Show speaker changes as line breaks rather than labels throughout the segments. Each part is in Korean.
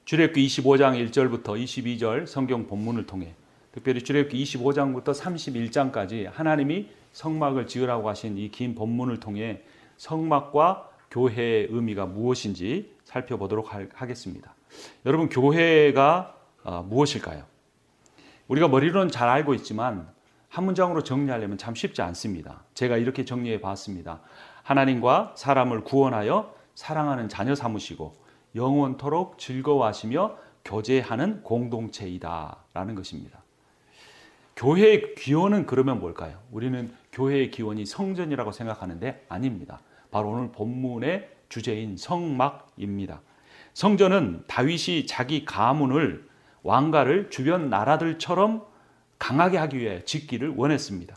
출애굽기 25장 1절부터 22절 성경 본문을 통해 특별히 출애굽기 25장부터 31장까지 하나님이 성막을 지으라고 하신 이 긴 본문을 통해 성막과 교회의 의미가 무엇인지 살펴보도록 하겠습니다. 여러분, 교회가 무엇일까요? 우리가 머리로는 잘 알고 있지만 한 문장으로 정리하려면 참 쉽지 않습니다. 제가 이렇게 정리해 봤습니다. 하나님과 사람을 구원하여 사랑하는 자녀 삼으시고 영원토록 즐거워하시며 교제하는 공동체이다 라는 것입니다. 교회의 기원은 그러면 뭘까요? 우리는 교회의 기원이 성전이라고 생각하는데 아닙니다. 바로 오늘 본문의 주제인 성막입니다. 성전은 다윗이 자기 가문을 왕가를 주변 나라들처럼 강하게 하기 위해 짓기를 원했습니다.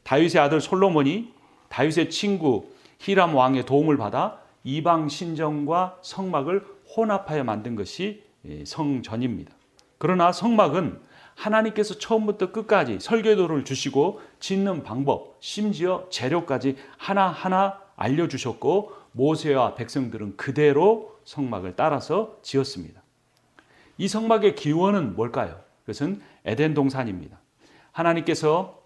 다윗의 아들 솔로몬이 다윗의 친구 히람 왕의 도움을 받아 이방 신전과 성막을 혼합하여 만든 것이 성전입니다. 그러나 성막은 하나님께서 처음부터 끝까지 설계도를 주시고 짓는 방법, 심지어 재료까지 하나하나 알려주셨고 모세와 백성들은 그대로 성막을 따라서 지었습니다. 이 성막의 기원은 뭘까요? 그것은 에덴 동산입니다. 하나님께서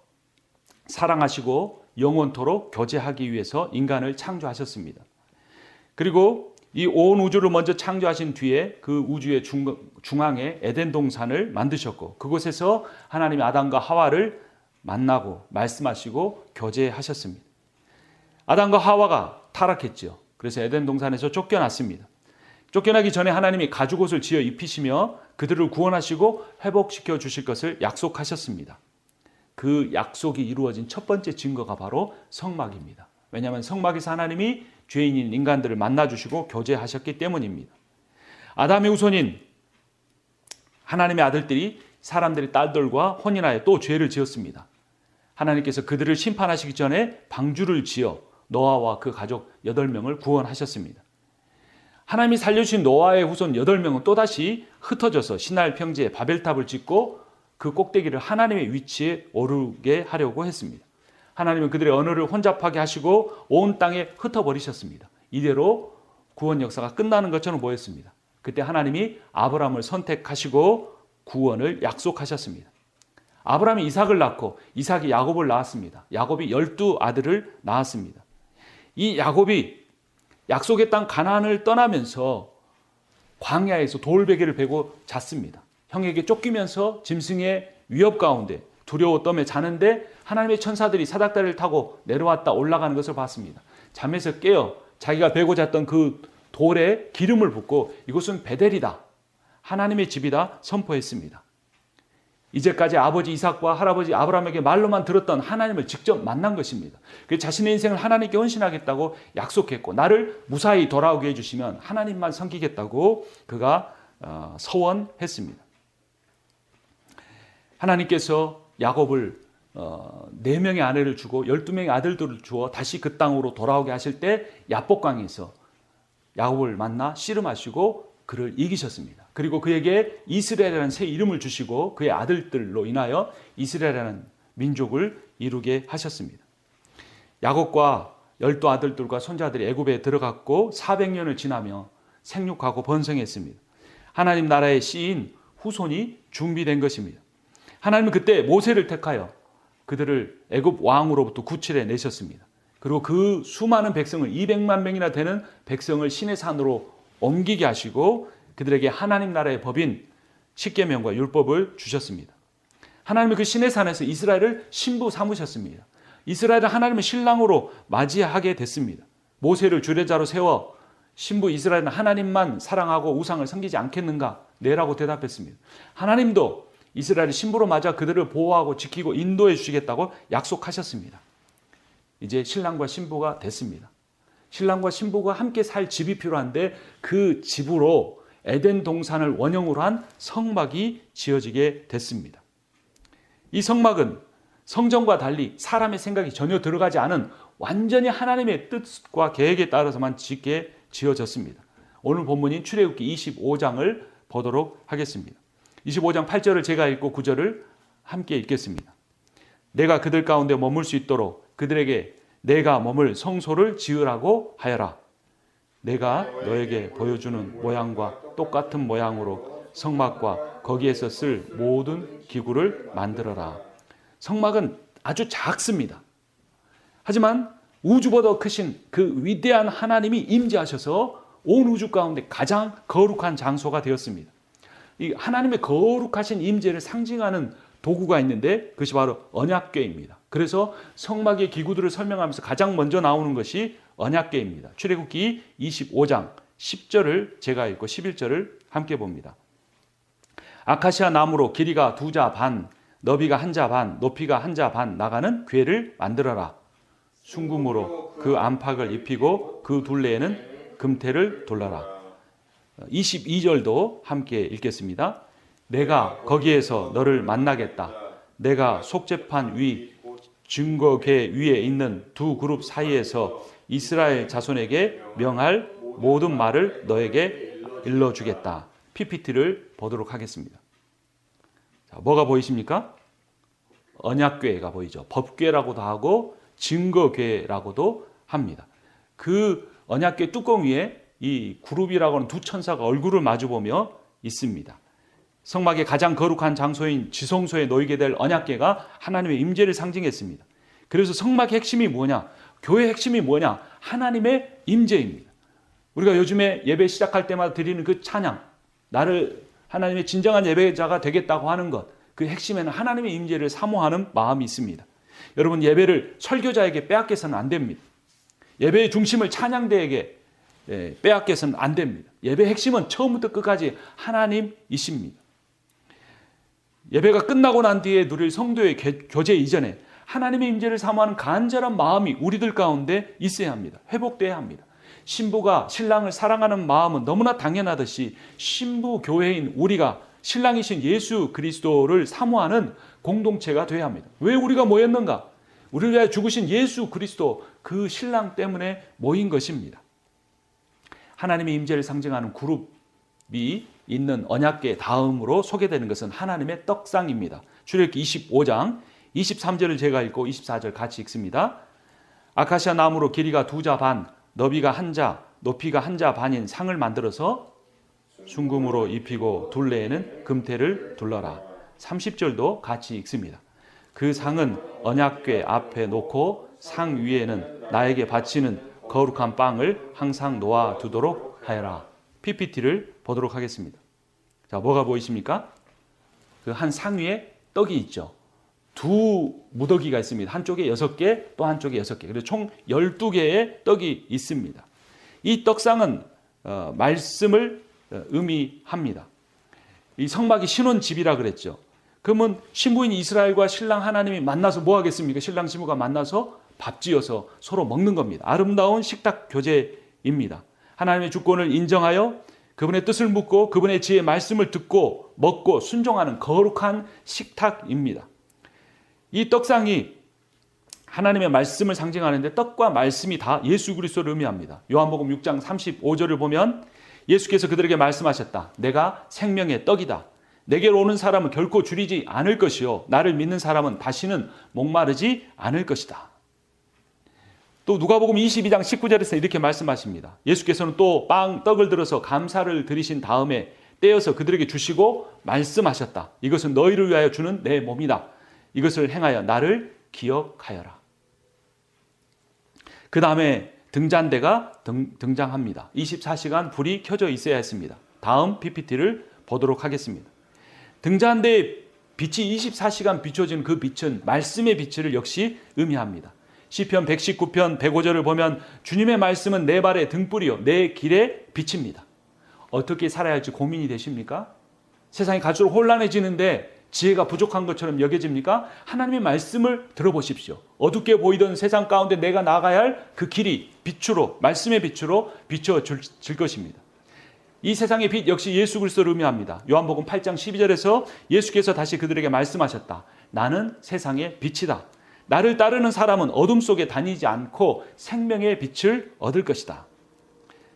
사랑하시고 영원토록 교제하기 위해서 인간을 창조하셨습니다. 그리고 이 온 우주를 먼저 창조하신 뒤에 그 우주의 중앙에 에덴 동산을 만드셨고 그곳에서 하나님이 아담과 하와를 만나고 말씀하시고 교제하셨습니다. 아담과 하와가 타락했죠. 그래서 에덴 동산에서 쫓겨났습니다. 쫓겨나기 전에 하나님이 가죽옷을 지어 입히시며 그들을 구원하시고 회복시켜 주실 것을 약속하셨습니다. 그 약속이 이루어진 첫 번째 증거가 바로 성막입니다. 왜냐하면 성막에서 하나님이 죄인인 인간들을 만나주시고 교제하셨기 때문입니다. 아담의 후손인 하나님의 아들들이 사람들의 딸들과 혼인하여 또 죄를 지었습니다. 하나님께서 그들을 심판하시기 전에 방주를 지어 노아와 그 가족 8명을 구원하셨습니다. 하나님이 살려주신 노아의 후손 8명은 또다시 흩어져서 시날 평지에 바벨탑을 짓고 그 꼭대기를 하나님의 위치에 오르게 하려고 했습니다. 하나님은 그들의 언어를 혼잡하게 하시고 온 땅에 흩어버리셨습니다. 이대로 구원 역사가 끝나는 것처럼 보였습니다. 그때 하나님이 아브라함을 선택하시고 구원을 약속하셨습니다. 아브라함이 이삭을 낳고 이삭이 야곱을 낳았습니다. 야곱이 12아들을 낳았습니다. 이 야곱이 약속의 땅 가나안을 떠나면서 광야에서 돌베개를 베고 잤습니다. 형에게 쫓기면서 짐승의 위협 가운데 두려워 떨며 자는데 하나님의 천사들이 사닥다리를 타고 내려왔다 올라가는 것을 봤습니다. 잠에서 깨어 자기가 베고 잤던 그 돌에 기름을 붓고 이곳은 베델이다, 하나님의 집이다 선포했습니다. 이제까지 아버지 이삭과 할아버지 아브라함에게 말로만 들었던 하나님을 직접 만난 것입니다. 그래서 자신의 인생을 하나님께 헌신하겠다고 약속했고 나를 무사히 돌아오게 해주시면 하나님만 섬기겠다고 그가 서원했습니다. 하나님께서 야곱을 4명의 아내를 주고 12명의 아들들을 주어 다시 그 땅으로 돌아오게 하실 때 야복강에서 야곱을 만나 씨름하시고 그를 이기셨습니다. 그리고 그에게 이스라엘이라는 새 이름을 주시고 그의 아들들로 인하여 이스라엘이라는 민족을 이루게 하셨습니다. 야곱과 12아들들과 손자들이 애굽에 들어갔고 400년을 지나며 생육하고 번성했습니다. 하나님 나라의 씨인 후손이 준비된 것입니다. 하나님은 그때 모세를 택하여 그들을 애굽 왕으로부터 구출해 내셨습니다. 그리고 그 수많은 백성을 200만 명이나 되는 백성을 시내 산으로 옮기게 하시고 그들에게 하나님 나라의 법인 십계명과 율법을 주셨습니다. 하나님은 그 시내 산에서 이스라엘을 신부 삼으셨습니다. 이스라엘을 하나님의 신랑으로 맞이하게 됐습니다. 모세를 주례자로 세워 신부 이스라엘은 하나님만 사랑하고 우상을 섬기지 않겠는가? 네라고 대답했습니다. 하나님도 이스라엘을 신부로 맞아 그들을 보호하고 지키고 인도해 주시겠다고 약속하셨습니다. 이제 신랑과 신부가 됐습니다. 신랑과 신부가 함께 살 집이 필요한데 그 집으로 에덴 동산을 원형으로 한 성막이 지어지게 됐습니다. 이 성막은 성전과 달리 사람의 생각이 전혀 들어가지 않은 완전히 하나님의 뜻과 계획에 따라서만 짓게 지어졌습니다. 오늘 본문인 출애굽기 25장을 보도록 하겠습니다. 25장 8절을 제가 읽고 9절을 함께 읽겠습니다. 내가 그들 가운데 머물 수 있도록 그들에게 내가 머물 성소를 지으라고 하여라. 내가 너에게 보여주는 모양과 똑같은 모양으로 성막과 거기에서 쓸 모든 기구를 만들어라. 성막은 아주 작습니다. 하지만 우주보다 크신 그 위대한 하나님이 임재하셔서 온 우주 가운데 가장 거룩한 장소가 되었습니다. 이 하나님의 거룩하신 임재를 상징하는 도구가 있는데 그것이 바로 언약궤입니다. 그래서 성막의 기구들을 설명하면서 가장 먼저 나오는 것이 언약궤입니다. 출애굽기 25장 10절을 제가 읽고 11절을 함께 봅니다. 아카시아 나무로 길이가 2자 반, 너비가 1자 반, 높이가 1자 반 나가는 궤를 만들어라. 순금으로 그 안팎을 입히고 그 둘레에는 금태를 둘러라. 22절도 함께 읽겠습니다. 내가 거기에서 너를 만나겠다. 내가 속죄판 위 증거궤 위에 있는 두 그룹 사이에서 이스라엘 자손에게 명할 모든 말을 너에게 일러주겠다. PPT를 보도록 하겠습니다. 자, 뭐가 보이십니까? 언약궤가 보이죠. 법궤라고도 하고 증거궤라고도 합니다. 그 언약궤 뚜껑 위에 이 그룹이라고 하는 두 천사가 얼굴을 마주보며 있습니다. 성막의 가장 거룩한 장소인 지성소에 놓이게 될 언약궤가 하나님의 임재를 상징했습니다. 그래서 성막의 핵심이 뭐냐? 교회의 핵심이 뭐냐? 하나님의 임재입니다. 우리가 요즘에 예배 시작할 때마다 드리는 그 찬양, 나를 하나님의 진정한 예배자가 되겠다고 하는 것, 그 핵심에는 하나님의 임재를 사모하는 마음이 있습니다. 여러분, 예배를 설교자에게 빼앗겨서는 안 됩니다. 예배의 중심을 찬양대에게 빼앗겨서는 안 됩니다. 예배의 핵심은 처음부터 끝까지 하나님이십니다. 예배가 끝나고 난 뒤에 누릴 성도의 교제 이전에 하나님의 임재를 사모하는 간절한 마음이 우리들 가운데 있어야 합니다. 회복돼야 합니다. 신부가 신랑을 사랑하는 마음은 너무나 당연하듯이 신부 교회인 우리가 신랑이신 예수 그리스도를 사모하는 공동체가 돼야 합니다. 왜 우리가 모였는가? 우리를 위하여 죽으신 예수 그리스도 그 신랑 때문에 모인 것입니다. 하나님의 임재를 상징하는 그룹이 있는 언약궤 다음으로 소개되는 것은 하나님의 떡상입니다. 출애굽기 25장 23절을 제가 읽고 24절 같이 읽습니다. 아카시아 나무로 길이가 2자 반, 너비가 1자, 높이가 1자 반인 상을 만들어서 순금으로 입히고 둘레에는 금태를 둘러라. 30절도 같이 읽습니다. 그 상은 언약궤 앞에 놓고 상 위에는 나에게 바치는 거룩한 빵을 항상 놓아두도록 하여라. PPT를 보도록 하겠습니다. 자, 뭐가 보이십니까? 그 한 상 위에 떡이 있죠. 두 무더기가 있습니다. 한쪽에 6개, 또 한쪽에 6개. 그래서 총 12개의 떡이 있습니다. 이 떡상은 말씀을 의미합니다. 이 성막이 신혼집이라 그랬죠. 그러면 신부인 이스라엘과 신랑 하나님이 만나서 뭐 하겠습니까? 신랑 신부가 만나서 밥 지어서 서로 먹는 겁니다. 아름다운 식탁 교제입니다. 하나님의 주권을 인정하여 그분의 뜻을 묻고 그분의 지혜의 말씀을 듣고 먹고 순종하는 거룩한 식탁입니다. 이 떡상이 하나님의 말씀을 상징하는데 떡과 말씀이 다 예수 그리스도를 의미합니다. 요한복음 6장 35절을 보면 예수께서 그들에게 말씀하셨다. 내가 생명의 떡이다. 내게로 오는 사람은 결코 줄이지 않을 것이요 나를 믿는 사람은 다시는 목마르지 않을 것이다. 또 누가복음 22장 19절에서 이렇게 말씀하십니다. 예수께서는 또 떡을 들어서 감사를 드리신 다음에 떼어서 그들에게 주시고 말씀하셨다. 이것은 너희를 위하여 주는 내 몸이다. 이것을 행하여 나를 기억하여라. 그 다음에 등잔대가 등장합니다. 24시간 불이 켜져 있어야 했습니다. 다음 PPT를 보도록 하겠습니다. 등잔대의 빛이 24시간 비춰지는 그 빛은 말씀의 빛을 역시 의미합니다. 시편 119편 105절을 보면 주님의 말씀은 내 발의 등불이요 내 길의 빛입니다. 어떻게 살아야 할지 고민이 되십니까? 세상이 갈수록 혼란해지는데 지혜가 부족한 것처럼 여겨집니까? 하나님의 말씀을 들어보십시오. 어둡게 보이던 세상 가운데 내가 나가야 할 그 길이 빛으로, 말씀의 빛으로 비춰질 것입니다. 이 세상의 빛 역시 예수 그리스도를 의미합니다. 요한복음 8장 12절에서 예수께서 다시 그들에게 말씀하셨다. 나는 세상의 빛이다. 나를 따르는 사람은 어둠 속에 다니지 않고 생명의 빛을 얻을 것이다.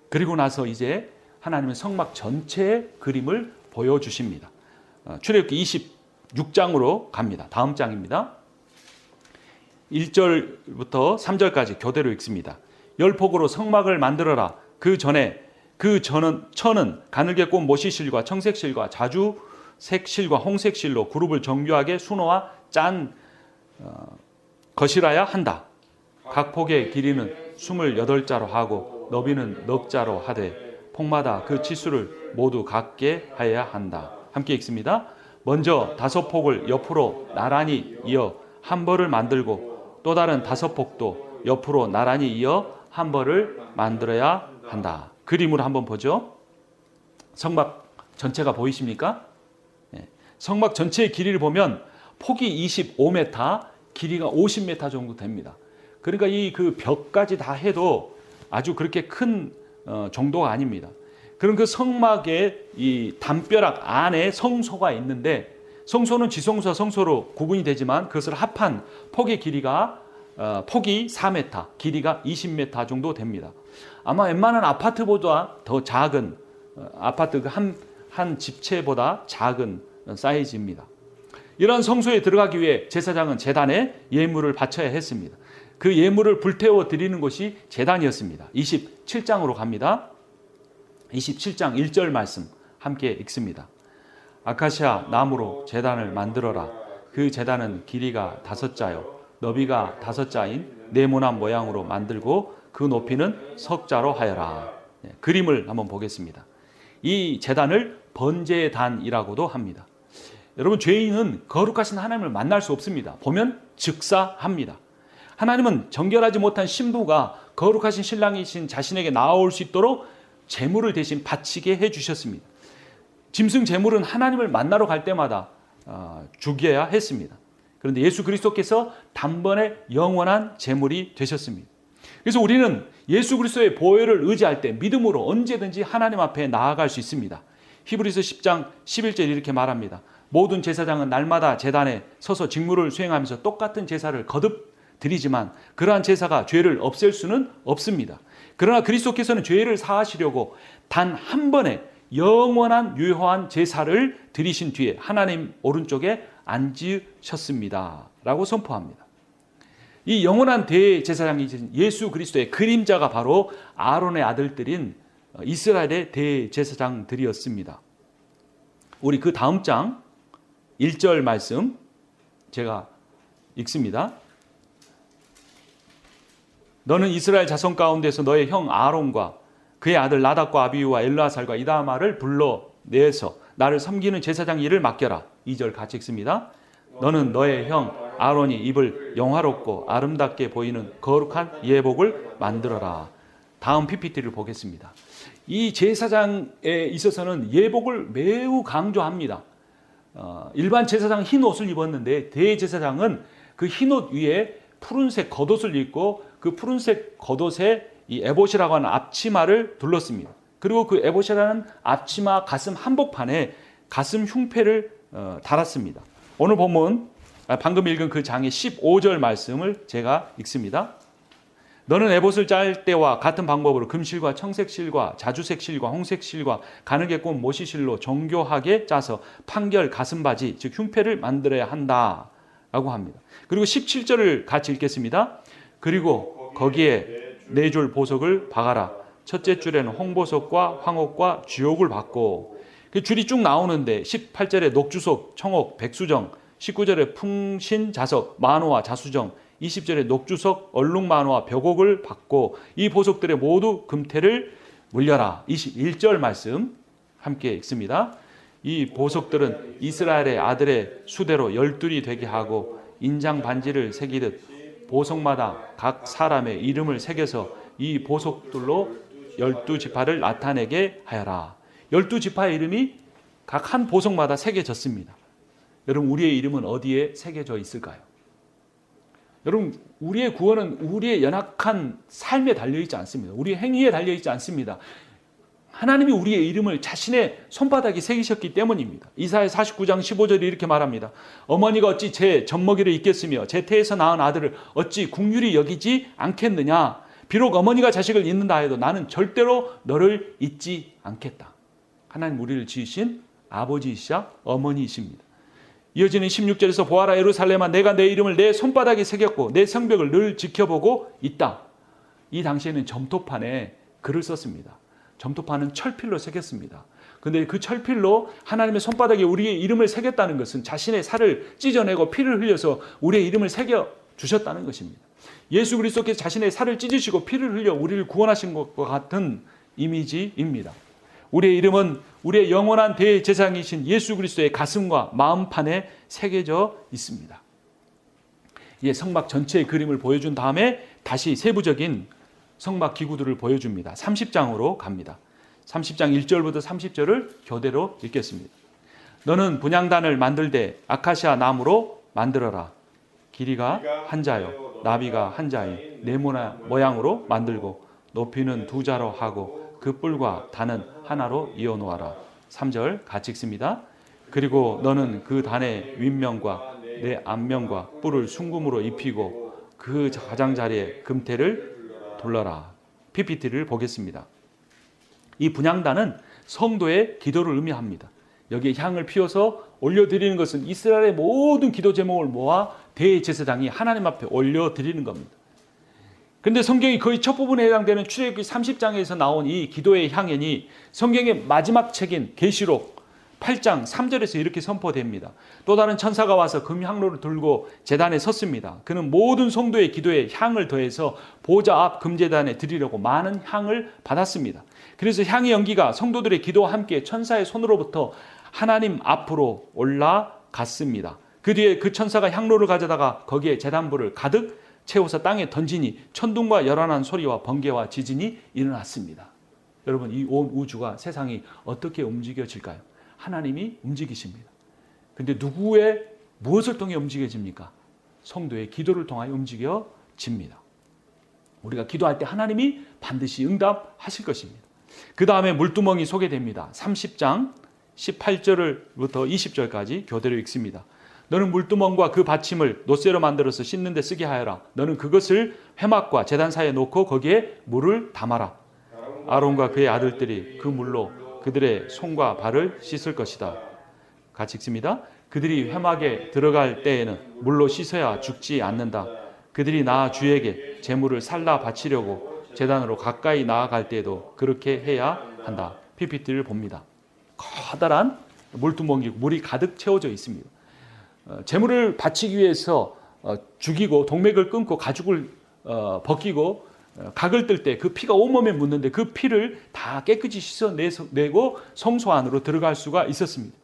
그리고 나서 이제 하나님은 성막 전체의 그림을 보여주십니다. 출애굽기 26장으로 갑니다. 다음 장입니다. 1절부터 3절까지 교대로 읽습니다. 열폭으로 성막을 만들어라. 그 전에 그 천은 가늘게 꼰 모시실과 청색실과 자주색실과 홍색실로 그룹을 정교하게 수놓아 짠 것이라야 한다. 각 폭의 길이는 28자로 하고 너비는 넉 자로 하되 폭마다 그 치수를 모두 같게 하여야 한다. 함께 읽습니다. 먼저 5폭을 옆으로 나란히 이어 한 벌을 만들고 또 다른 5폭도 옆으로 나란히 이어 한 벌을 만들어야 한다. 그림으로 한번 보죠. 성막 전체가 보이십니까? 성막 전체의 길이를 보면 폭이 25m, 길이가 50m 정도 됩니다. 그러니까 이 그 벽까지 다 해도 아주 그렇게 큰 정도가 아닙니다. 그럼 그 성막의 이 담벼락 안에 성소가 있는데 성소는 지성소와 성소로 구분이 되지만 그것을 합한 폭의 길이가 폭이 4m, 길이가 20m 정도 됩니다. 아마 웬만한 아파트보다 더 작은 아파트 한 집채보다 작은 사이즈입니다. 이러한 성소에 들어가기 위해 제사장은 제단에 예물을 바쳐야 했습니다. 그 예물을 불태워 드리는 곳이 제단이었습니다. 27장으로 갑니다. 27장 1절 말씀 함께 읽습니다. 아카시아 나무로 제단을 만들어라. 그 제단은 길이가 5자요 너비가 5자인 네모난 모양으로 만들고 그 높이는 석자로 하여라. 그림을 한번 보겠습니다. 이 제단을 번제단이라고도 합니다. 여러분, 죄인은 거룩하신 하나님을 만날 수 없습니다. 보면 즉사합니다. 하나님은 정결하지 못한 신부가 거룩하신 신랑이신 자신에게 나아올 수 있도록 제물을 대신 바치게 해주셨습니다. 짐승 제물은 하나님을 만나러 갈 때마다 죽여야 했습니다. 그런데 예수 그리스도께서 단번에 영원한 제물이 되셨습니다. 그래서 우리는 예수 그리스도의 보혈을 의지할 때 믿음으로 언제든지 하나님 앞에 나아갈 수 있습니다. 히브리서 10장 11절 이렇게 말합니다. 모든 제사장은 날마다 제단에 서서 직무를 수행하면서 똑같은 제사를 거듭 드리지만 그러한 제사가 죄를 없앨 수는 없습니다. 그러나 그리스도께서는 죄를 사하시려고 단 한 번에 영원한 유효한 제사를 드리신 뒤에 하나님 오른쪽에 앉으셨습니다 라고 선포합니다. 이 영원한 대제사장이신 예수 그리스도의 그림자가 바로 아론의 아들들인 이스라엘의 대제사장들이었습니다. 우리 그 다음 장 1절 말씀 제가 읽습니다. 너는 이스라엘 자손 가운데서 너의 형 아론과 그의 아들 나답과 아비후와 엘르아살과 이다마를 불러내서 나를 섬기는 제사장 일을 맡겨라. 2절 같이 읽습니다. 너는 너의 형 아론이 입을 영화롭고 아름답게 보이는 거룩한 예복을 만들어라. 다음 PPT를 보겠습니다. 이 제사장에 있어서는 예복을 매우 강조합니다. 일반 제사장은 흰 옷을 입었는데 대제사장은 그 흰 옷 위에 푸른색 겉옷을 입고 그 푸른색 겉옷에 이 에봇이라고 하는 앞치마를 둘렀습니다. 그리고 그 에봇이라는 앞치마 가슴 한복판에 가슴 흉패를 달았습니다. 오늘 본문 방금 읽은 그 장의 15절 말씀을 제가 읽습니다. 너는 에봇을 짤 때와 같은 방법으로 금실과 청색실과 자주색실과 홍색실과 가늘게 꼰 모시실로 정교하게 짜서 판결 가슴바지 즉 흉패를 만들어야 한다 라고 합니다. 그리고 17절을 같이 읽겠습니다. 그리고 거기에 4줄 보석을 박아라. 첫째 줄에는 홍보석과 황옥과 쥐옥을 박고 그 줄이 쭉 나오는데 18절에 녹주석, 청옥, 백수정, 19절에 풍신자석, 만호와 자수정, 20절에 녹주석, 얼룩만호와 벽옥을 받고 이 보석들에 모두 금태를 물려라. 21절 말씀 함께 읽습니다. 이 보석들은 이스라엘의 아들의 수대로 12이 되게 하고 인장 반지를 새기듯 보석마다 각 사람의 이름을 새겨서 이 보석들로 12지파를 나타내게 하여라. 12지파의 이름이 각 한 보석마다 새겨졌습니다. 여러분, 우리의 이름은 어디에 새겨져 있을까요? 여러분, 우리의 구원은 우리의 연약한 삶에 달려있지 않습니다. 우리의 행위에 달려있지 않습니다. 하나님이 우리의 이름을 자신의 손바닥에 새기셨기 때문입니다. 이사야 49장 15절에 이렇게 말합니다. 어머니가 어찌 제 젖먹이를 잊겠으며 제 태에서 낳은 아들을 어찌 긍휼히 여기지 않겠느냐. 비록 어머니가 자식을 잊는다 해도 나는 절대로 너를 잊지 않겠다. 하나님 우리를 지으신 아버지이시자 어머니이십니다. 이어지는 16절에서 보아라 예루살렘아 내가 내 이름을 내 손바닥에 새겼고 내 성벽을 늘 지켜보고 있다. 이 당시에는 점토판에 글을 썼습니다. 점토판은 철필로 새겼습니다. 근데 그 철필로 하나님의 손바닥에 우리의 이름을 새겼다는 것은 자신의 살을 찢어내고 피를 흘려서 우리의 이름을 새겨 주셨다는 것입니다. 예수 그리스도께서 자신의 살을 찢으시고 피를 흘려 우리를 구원하신 것과 같은 이미지입니다. 우리의 이름은 우리의 영원한 대제사장이신 예수 그리스도의 가슴과 마음판에 새겨져 있습니다. 이 성막 전체의 그림을 보여준 다음에 다시 세부적인 성막 기구들을 보여줍니다. 30장으로 갑니다. 30장 1절부터 30절을 교대로 읽겠습니다. 너는 분향단을 만들되 아카시아 나무로 만들어라. 길이가 한 자요 나비가 한 자인 네모나 모양으로 만들고 높이는 2자로 하고 그 뿔과 단은 하나로 이어놓아라. 3절 같이 읽습니다. 그리고 너는 그 단의 윗면과 내 앞면과 뿔을 순금으로 입히고 그 가장자리에 금태를 둘러라. PPT를 보겠습니다. 이 분향단은 성도의 기도를 의미합니다. 여기에 향을 피워서 올려드리는 것은 이스라엘의 모든 기도 제목을 모아 대제사장이 하나님 앞에 올려드리는 겁니다. 그런데 성경이 거의 첫 부분에 해당되는 출애굽기 30장에서 나온 이 기도의 향연이 성경의 마지막 책인 계시록 8장 3절에서 이렇게 선포됩니다. 또 다른 천사가 와서 금향로를 들고 제단에 섰습니다. 그는 모든 성도의 기도에 향을 더해서 보좌 앞 금제단에 드리려고 많은 향을 받았습니다. 그래서 향의 연기가 성도들의 기도와 함께 천사의 손으로부터 하나님 앞으로 올라갔습니다. 그 뒤에 그 천사가 향로를 가져다가 거기에 제단불을 가득 채워서 땅에 던지니 천둥과 열한한 소리와 번개와 지진이 일어났습니다. 여러분, 이 온 우주가 세상이 어떻게 움직여질까요? 하나님이 움직이십니다. 근데 누구의 무엇을 통해 움직여집니까? 성도의 기도를 통하여 움직여집니다. 우리가 기도할 때 하나님이 반드시 응답하실 것입니다. 그 다음에 물두멍이 소개됩니다. 30장 18절부터 20절까지 교대로 읽습니다. 너는 물두멍과 그 받침을 놋쇠로 만들어서 씻는 데 쓰게 하여라. 너는 그것을 회막과 제단 사이에 놓고 거기에 물을 담아라. 아론과 그의 아들들이 그 물로 그들의 손과 발을 씻을 것이다. 같이 읽습니다. 그들이 회막에 들어갈 때에는 물로 씻어야 죽지 않는다. 그들이 나 주에게 제물을 살라 바치려고 제단으로 가까이 나아갈 때에도 그렇게 해야 한다. PPT를 봅니다. 커다란 물두멍이고 물이 가득 채워져 있습니다. 제물을 바치기 위해서 죽이고 동맥을 끊고 가죽을 벗기고 각을 뜰 때 그 피가 온몸에 묻는데 그 피를 다 깨끗이 씻어내고 성소 안으로 들어갈 수가 있었습니다.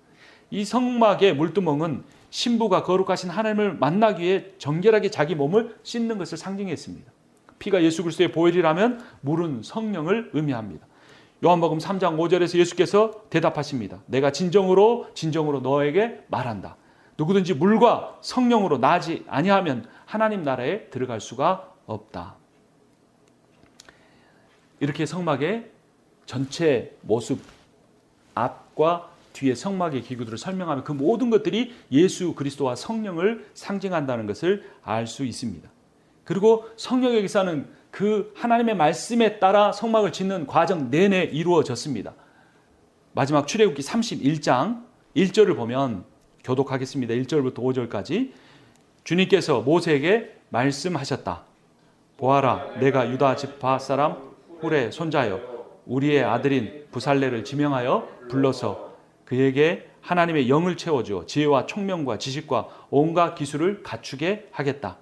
이 성막의 물두멍은 신부가 거룩하신 하나님을 만나기 위해 정결하게 자기 몸을 씻는 것을 상징했습니다. 피가 예수 그리스도의 보혈이라면 물은 성령을 의미합니다. 요한복음 3장 5절에서 예수께서 대답하십니다. 내가 진정으로 너에게 말한다. 누구든지 물과 성령으로 나지 아니하면 하나님 나라에 들어갈 수가 없다. 이렇게 성막의 전체 모습, 앞과 뒤에 성막의 기구들을 설명하면 그 모든 것들이 예수 그리스도와 성령을 상징한다는 것을 알 수 있습니다. 그리고 성령의 역사는 그 하나님의 말씀에 따라 성막을 짓는 과정 내내 이루어졌습니다. 마지막 출애굽기 31장 1절을 보면 교독하겠습니다. 1절부터 5절까지 주님께서 모세에게 말씀하셨다. 보아라, 내가 유다 지파 사람 훌의 손자여 우리의 아들인 부살레를 지명하여 불러서 그에게 하나님의 영을 채워주어 지혜와 총명과 지식과 온갖 기술을 갖추게 하겠다.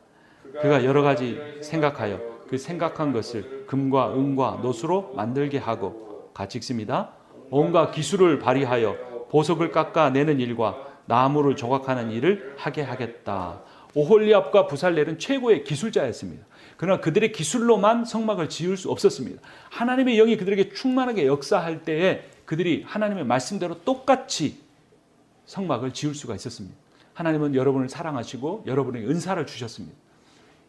그가 여러 가지 생각하여 그 생각한 것을 금과 은과 노수로 만들게 하고, 같이 읽습니다. 온갖 기술을 발휘하여 보석을 깎아내는 일과 나무를 조각하는 일을 하게 하겠다. 오홀리압과 부살렐은 최고의 기술자였습니다. 그러나 그들의 기술로만 성막을 지을 수 없었습니다. 하나님의 영이 그들에게 충만하게 역사할 때에 그들이 하나님의 말씀대로 똑같이 성막을 지을 수가 있었습니다. 하나님은 여러분을 사랑하시고 여러분에게 은사를 주셨습니다.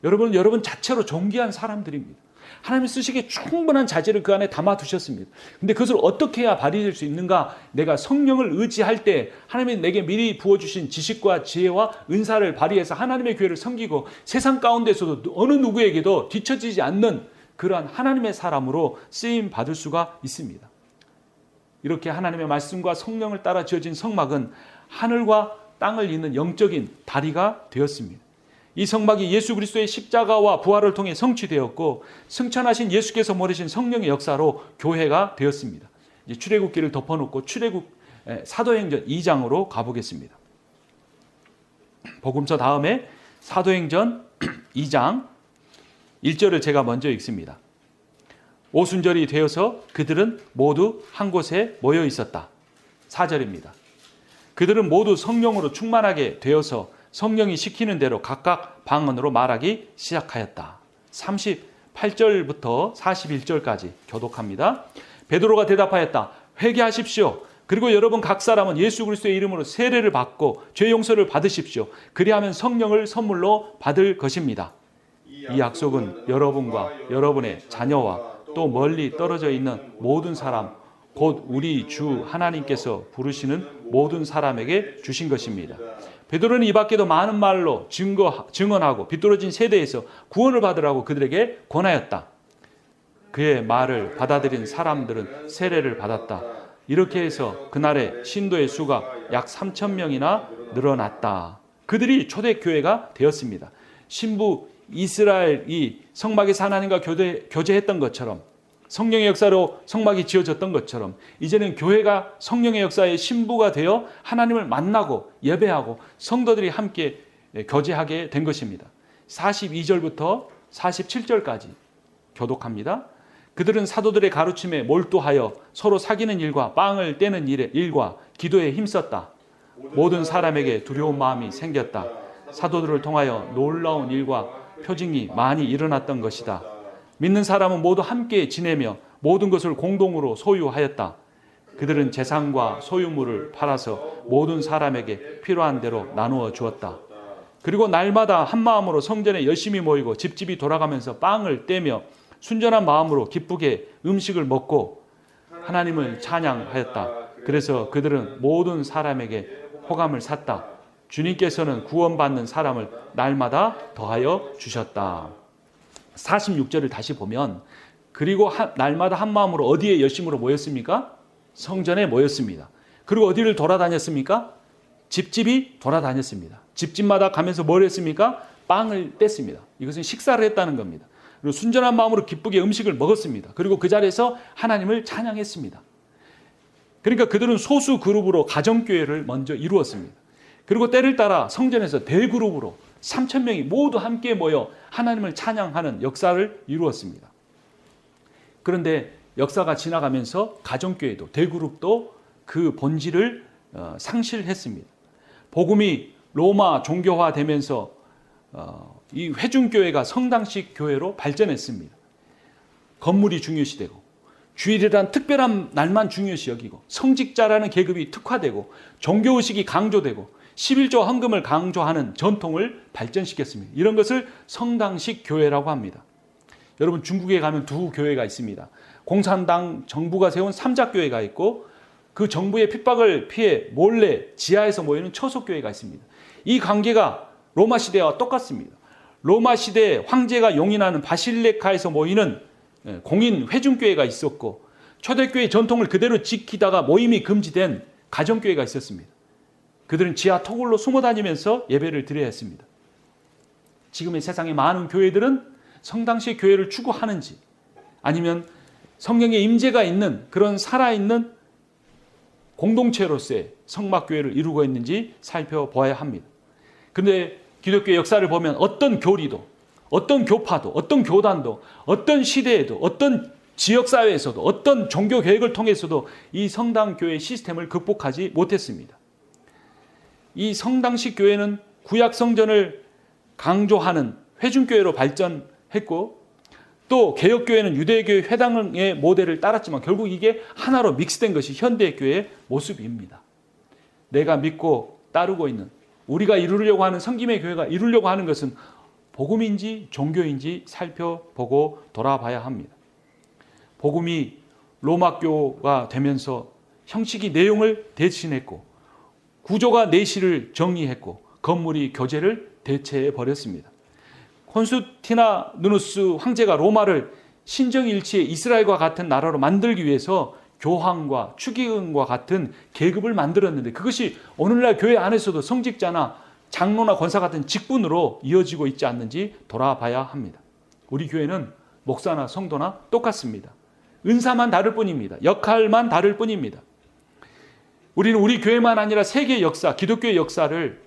여러분은 여러분 자체로 존귀한 사람들입니다. 하나님이 쓰시기에 충분한 자질을 그 안에 담아두셨습니다. 근데 그것을 어떻게 해야 발휘될 수 있는가? 내가 성령을 의지할 때 하나님이 내게 미리 부어주신 지식과 지혜와 은사를 발휘해서 하나님의 교회를 섬기고 세상 가운데서도 어느 누구에게도 뒤처지지 않는 그러한 하나님의 사람으로 쓰임 받을 수가 있습니다. 이렇게 하나님의 말씀과 성령을 따라 지어진 성막은 하늘과 땅을 잇는 영적인 다리가 되었습니다. 이 성막이 예수 그리스도의 십자가와 부활을 통해 성취되었고 승천하신 예수께서 보내신 성령의 역사로 교회가 되었습니다. 이제 출애굽기를 덮어놓고 사도행전 2장으로 가보겠습니다. 복음서 다음에 사도행전 2장 1절을 제가 먼저 읽습니다. 오순절이 되어서 그들은 모두 한 곳에 모여 있었다. 4절입니다. 그들은 모두 성령으로 충만하게 되어서 성령이 시키는 대로 각각 방언으로 말하기 시작하였다. 38절부터 41절까지 교독합니다. 베드로가 대답하였다. 회개하십시오. 그리고 여러분 각 사람은 예수 그리스도의 이름으로 세례를 받고 죄 용서를 받으십시오. 그리하면 성령을 선물로 받을 것입니다. 이 약속은 여러분과 여러분의 자녀와 또 멀리 떨어져 있는 모든 사람, 곧 우리 주 하나님께서 부르시는 모든 사람에게 주신 것입니다. 베드로는 이 밖에도 많은 말로 증언하고 비뚤어진 세대에서 구원을 받으라고 그들에게 권하였다. 그의 말을 받아들인 사람들은 세례를 받았다. 이렇게 해서 그날의 신도의 수가 약 3,000명이나 늘어났다. 그들이 초대교회가 되었습니다. 신부 이스라엘이 성막에서 하나님과 교제했던 것처럼, 성령의 역사로 성막이 지어졌던 것처럼 이제는 교회가 성령의 역사의 신부가 되어 하나님을 만나고 예배하고 성도들이 함께 교제하게 된 것입니다. 42절부터 47절까지 교독합니다. 그들은 사도들의 가르침에 몰두하여 서로 사귀는 일과 빵을 떼는 일과 기도에 힘썼다. 모든 사람에게 두려운 마음이 생겼다. 사도들을 통하여 놀라운 일과 표징이 많이 일어났던 것이다. 믿는 사람은 모두 함께 지내며 모든 것을 공동으로 소유하였다. 그들은 재산과 소유물을 팔아서 모든 사람에게 필요한 대로 나누어 주었다. 그리고 날마다 한 마음으로 성전에 열심히 모이고 집집이 돌아가면서 빵을 떼며 순전한 마음으로 기쁘게 음식을 먹고 하나님을 찬양하였다. 그래서 그들은 모든 사람에게 호감을 샀다. 주님께서는 구원받는 사람을 날마다 더하여 주셨다. 46절을 다시 보면 그리고 날마다 한 마음으로 어디에 열심으로 모였습니까? 성전에 모였습니다. 그리고 어디를 돌아다녔습니까? 집집이 돌아다녔습니다. 집집마다 가면서 뭘 했습니까? 빵을 뗐습니다. 이것은 식사를 했다는 겁니다. 그리고 순전한 마음으로 기쁘게 음식을 먹었습니다. 그리고 그 자리에서 하나님을 찬양했습니다. 그러니까 그들은 소수 그룹으로 가정교회를 먼저 이루었습니다. 그리고 때를 따라 성전에서 대그룹으로 3,000명이 모두 함께 모여 하나님을 찬양하는 역사를 이루었습니다. 그런데 역사가 지나가면서 가정교회도 대그룹도 그 본질을 상실했습니다. 복음이 로마 종교화되면서 이 회중교회가 성당식 교회로 발전했습니다. 건물이 중요시되고 주일이란 특별한 날만 중요시 여기고 성직자라는 계급이 특화되고 종교의식이 강조되고 11조 헌금을 강조하는 전통을 발전시켰습니다. 이런 것을 성당식 교회라고 합니다. 여러분 중국에 가면 두 교회가 있습니다. 공산당 정부가 세운 삼작교회가 있고 그 정부의 핍박을 피해 몰래 지하에서 모이는 처속교회가 있습니다. 이 관계가 로마 시대와 똑같습니다. 로마 시대 황제가 용인하는 바실레카에서 모이는 공인 회중교회가 있었고 초대교회 전통을 그대로 지키다가 모임이 금지된 가정교회가 있었습니다. 그들은 지하 토굴로 숨어 다니면서 예배를 드려야 했습니다. 지금의 세상의 많은 교회들은 성당식 교회를 추구하는지 아니면 성령의 임재가 있는 그런 살아있는 공동체로서의 성막교회를 이루고 있는지 살펴보아야 합니다. 그런데 기독교의 역사를 보면 어떤 교리도, 어떤 교파도, 어떤 교단도, 어떤 시대에도, 어떤 지역사회에서도, 어떤 종교계획을 통해서도 이 성당교회 시스템을 극복하지 못했습니다. 이 성당식 교회는 구약 성전을 강조하는 회중교회로 발전했고 또 개혁교회는 유대교회 회당의 모델을 따랐지만 결국 이게 하나로 믹스된 것이 현대교회의 모습입니다. 내가 믿고 따르고 있는 우리가 이루려고 하는 성김의 교회가 이루려고 하는 것은 복음인지 종교인지 살펴보고 돌아봐야 합니다. 복음이 로마교가 되면서 형식이 내용을 대신했고 구조가 내실을 정리했고 건물이 교제를 대체해 버렸습니다. 콘스탄티누스 황제가 로마를 신정일치의 이스라엘과 같은 나라로 만들기 위해서 교황과 추기경과 같은 계급을 만들었는데 그것이 오늘날 교회 안에서도 성직자나 장로나 권사 같은 직분으로 이어지고 있지 않는지 돌아봐야 합니다. 우리 교회는 목사나 성도나 똑같습니다. 은사만 다를 뿐입니다. 역할만 다를 뿐입니다. 우리는 우리 교회만 아니라 세계 역사, 기독교의 역사를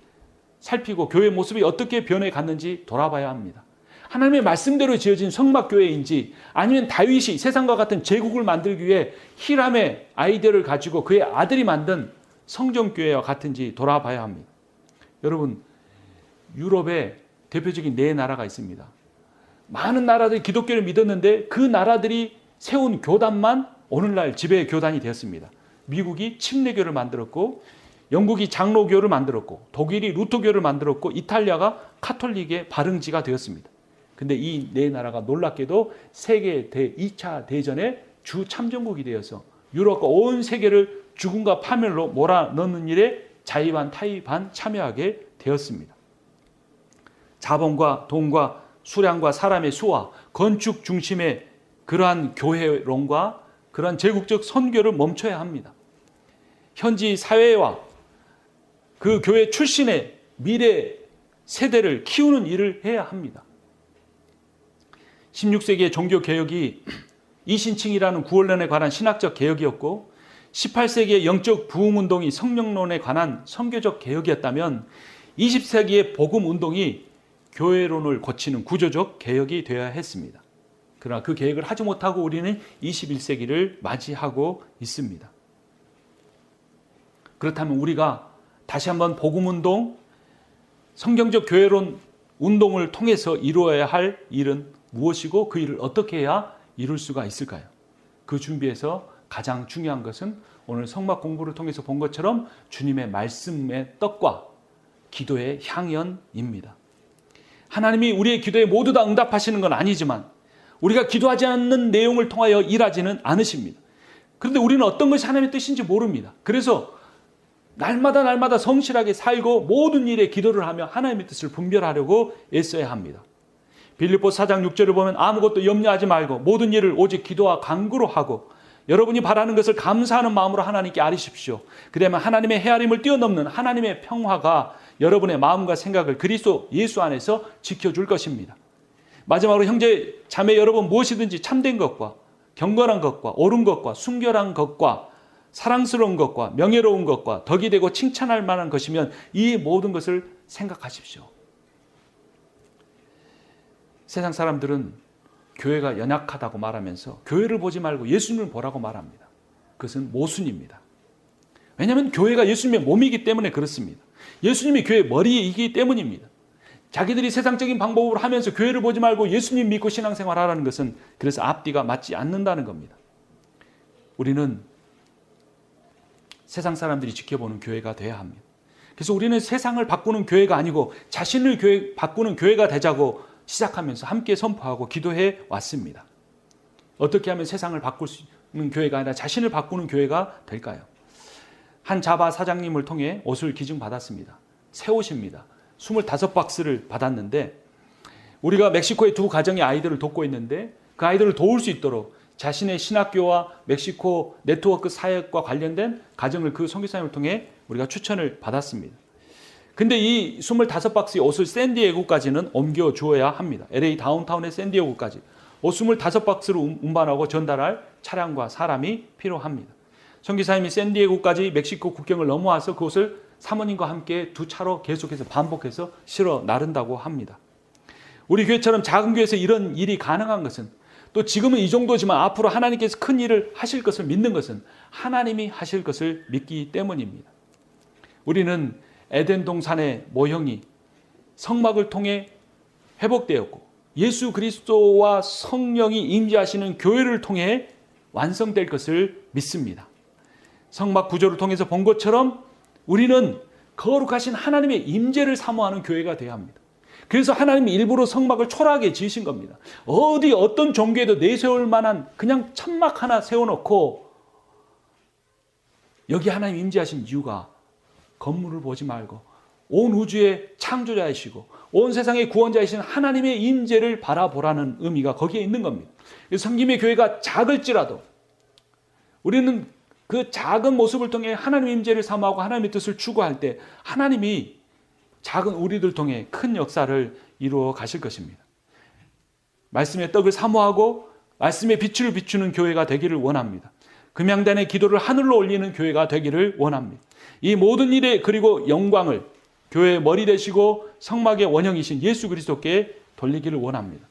살피고 교회 모습이 어떻게 변해갔는지 돌아봐야 합니다. 하나님의 말씀대로 지어진 성막교회인지 아니면 다윗이 세상과 같은 제국을 만들기 위해 히람의 아이디어를 가지고 그의 아들이 만든 성전교회와 같은지 돌아봐야 합니다. 여러분, 유럽에 대표적인 네 나라가 있습니다. 많은 나라들이 기독교를 믿었는데 그 나라들이 세운 교단만 오늘날 지배 교단이 되었습니다. 미국이 침례교를 만들었고, 영국이 장로교를 만들었고, 독일이 루터교를 만들었고, 이탈리아가 카톨릭의 발흥지가 되었습니다. 근데 이 네 나라가 놀랍게도 세계 2차 대전의 주 참전국이 되어서 유럽과 온 세계를 죽음과 파멸로 몰아넣는 일에 자의반 타의반 참여하게 되었습니다. 자본과 돈과 수량과 사람의 수와 건축 중심의 그러한 교회론과 그러한 제국적 선교를 멈춰야 합니다. 현지 사회와 그 교회 출신의 미래 세대를 키우는 일을 해야 합니다. 16세기의 종교개혁이 이신칭이라는 구원론에 관한 신학적 개혁이었고 18세기의 영적 부흥운동이 성령론에 관한 선교적 개혁이었다면 20세기의 복음운동이 교회론을 고치는 구조적 개혁이 되어야 했습니다. 그러나 그 개혁을 하지 못하고 우리는 21세기를 맞이하고 있습니다. 그렇다면 우리가 다시 한번 복음운동, 성경적 교회론 운동을 통해서 이루어야 할 일은 무엇이고 그 일을 어떻게 해야 이룰 수가 있을까요? 그 준비에서 가장 중요한 것은 오늘 성막 공부를 통해서 본 것처럼 주님의 말씀의 떡과 기도의 향연입니다. 하나님이 우리의 기도에 모두 다 응답하시는 건 아니지만 우리가 기도하지 않는 내용을 통하여 일하지는 않으십니다. 그런데 우리는 어떤 것이 하나님의 뜻인지 모릅니다. 그래서 날마다 성실하게 살고 모든 일에 기도를 하며 하나님의 뜻을 분별하려고 애써야 합니다. 빌립보서 4장 6절을 보면 아무것도 염려하지 말고 모든 일을 오직 기도와 간구로 하고 여러분이 바라는 것을 감사하는 마음으로 하나님께 아뢰십시오. 그러면 하나님의 헤아림을 뛰어넘는 하나님의 평화가 여러분의 마음과 생각을 그리스도 예수 안에서 지켜줄 것입니다. 마지막으로 형제 자매 여러분, 무엇이든지 참된 것과 경건한 것과 옳은 것과 순결한 것과 사랑스러운 것과 명예로운 것과 덕이 되고 칭찬할 만한 것이면 이 모든 것을 생각하십시오. 세상 사람들은 교회가 연약하다고 말하면서 교회를 보지 말고 예수님을 보라고 말합니다. 그것은 모순입니다. 왜냐하면 교회가 예수님의 몸이기 때문에 그렇습니다. 예수님이 교회의 머리이기 때문입니다. 자기들이 세상적인 방법으로 하면서 교회를 보지 말고 예수님 믿고 신앙생활하라는 것은 그래서 앞뒤가 맞지 않는다는 겁니다. 우리는 세상 사람들이 지켜보는 교회가 돼야 합니다. 그래서 우리는 세상을 바꾸는 교회가 아니고 자신을 바꾸는 교회가 되자고 시작하면서 함께 선포하고 기도해 왔습니다. 어떻게 하면 세상을 바꿀 수 있는 교회가 아니라 자신을 바꾸는 교회가 될까요? 한 자바 사장님을 통해 옷을 기증받았습니다. 새 옷입니다. 25박스를 받았는데 우리가 멕시코의 두 가정의 아이들을 돕고 있는데 그 아이들을 도울 수 있도록 자신의 신학교와 멕시코 네트워크 사역과 관련된 가정을 그 선교사님을 통해 우리가 추천을 받았습니다. 근데 이 25박스의 옷을 샌디에고까지는 옮겨 주어야 합니다. LA 다운타운의 샌디에고까지 옷 25박스를 운반하고 전달할 차량과 사람이 필요합니다. 선교사님이 샌디에고까지 멕시코 국경을 넘어와서 그 옷을 사모님과 함께 두 차로 계속해서 반복해서 실어 나른다고 합니다. 우리 교회처럼 작은 교회에서 이런 일이 가능한 것은 또 지금은 이 정도지만 앞으로 하나님께서 큰 일을 하실 것을 믿는 것은 하나님이 하실 것을 믿기 때문입니다. 우리는 에덴 동산의 모형이 성막을 통해 회복되었고 예수 그리스도와 성령이 임재하시는 교회를 통해 완성될 것을 믿습니다. 성막 구조를 통해서 본 것처럼 우리는 거룩하신 하나님의 임재를 사모하는 교회가 되어야 합니다. 그래서 하나님이 일부러 성막을 초라하게 지으신 겁니다. 어떤 종교에도 내세울 만한 그냥 천막 하나 세워놓고 여기 하나님 임재하신 이유가 건물을 보지 말고 온 우주의 창조자이시고 온 세상의 구원자이신 하나님의 임재를 바라보라는 의미가 거기에 있는 겁니다. 성김의 교회가 작을지라도 우리는 그 작은 모습을 통해 하나님의 임재를 사모하고 하나님의 뜻을 추구할 때 하나님이 작은 우리들 통해 큰 역사를 이루어 가실 것입니다. 말씀의 떡을 사모하고 말씀의 빛을 비추는 교회가 되기를 원합니다. 금양단의 기도를 하늘로 올리는 교회가 되기를 원합니다. 이 모든 일에 그리고 영광을 교회의 머리 되시고 성막의 원형이신 예수 그리스도께 돌리기를 원합니다.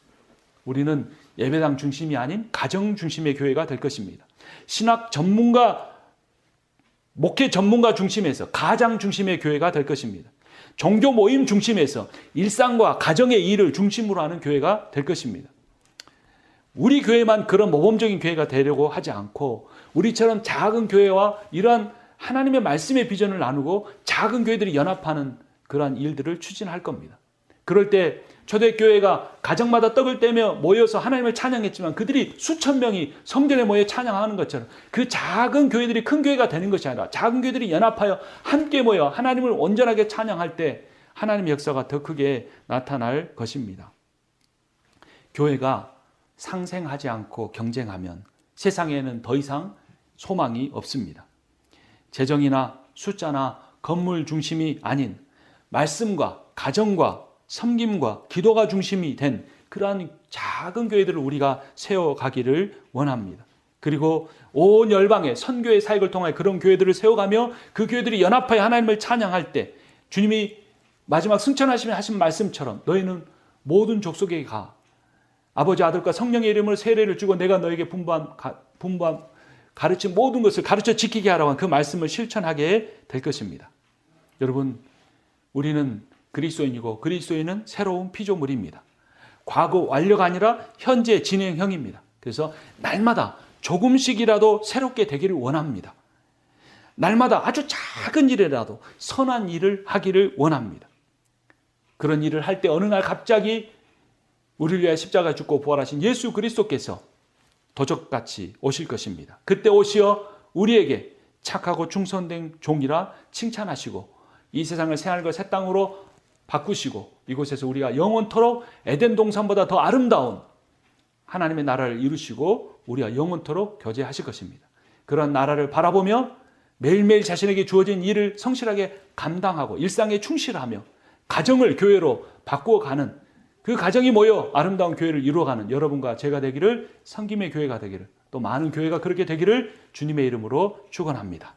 우리는 예배당 중심이 아닌 가정 중심의 교회가 될 것입니다. 신학 전문가, 목회 전문가 중심에서 가장 중심의 교회가 될 것입니다. 종교 모임 중심에서 일상과 가정의 일을 중심으로 하는 교회가 될 것입니다. 우리 교회만 그런 모범적인 교회가 되려고 하지 않고 우리처럼 작은 교회와 이러한 하나님의 말씀의 비전을 나누고 작은 교회들이 연합하는 그러한 일들을 추진할 겁니다. 그럴 때 초대교회가 가정마다 떡을 떼며 모여서 하나님을 찬양했지만 그들이 수천 명이 성전에 모여 찬양하는 것처럼 그 작은 교회들이 큰 교회가 되는 것이 아니라 작은 교회들이 연합하여 함께 모여 하나님을 온전하게 찬양할 때 하나님의 역사가 더 크게 나타날 것입니다. 교회가 상생하지 않고 경쟁하면 세상에는 더 이상 소망이 없습니다. 재정이나 숫자나 건물 중심이 아닌 말씀과 가정과 섬김과 기도가 중심이 된 그러한 작은 교회들을 우리가 세워가기를 원합니다. 그리고 온 열방의 선교의 사역을 통해 그런 교회들을 세워가며 그 교회들이 연합하여 하나님을 찬양할 때 주님이 마지막 승천하시면 하신 말씀처럼 너희는 모든 족속에 가 아버지 아들과 성령의 이름으로 세례를 주고 내가 너에게 분부한 가르친 모든 것을 가르쳐 지키게 하라고 한 그 말씀을 실천하게 될 것입니다. 여러분, 우리는 그리스도인이고 그리스도인은 새로운 피조물입니다. 과거 완료가 아니라 현재 진행형입니다. 그래서 날마다 조금씩이라도 새롭게 되기를 원합니다. 날마다 아주 작은 일이라도 선한 일을 하기를 원합니다. 그런 일을 할 때 어느 날 갑자기 우리를 위하여 십자가에 죽고 부활하신 예수 그리스도께서 도적같이 오실 것입니다. 그때 오시어 우리에게 착하고 충성된 종이라 칭찬하시고 이 세상을 새하늘과 새 땅으로 바꾸시고 이곳에서 우리가 영원토록 에덴 동산보다 더 아름다운 하나님의 나라를 이루시고 우리가 영원토록 교제하실 것입니다. 그런 나라를 바라보며 매일매일 자신에게 주어진 일을 성실하게 감당하고 일상에 충실하며 가정을 교회로 바꾸어가는 그 가정이 모여 아름다운 교회를 이루어가는 여러분과 제가 되기를, 섬김의 교회가 되기를, 또 많은 교회가 그렇게 되기를 주님의 이름으로 축원합니다.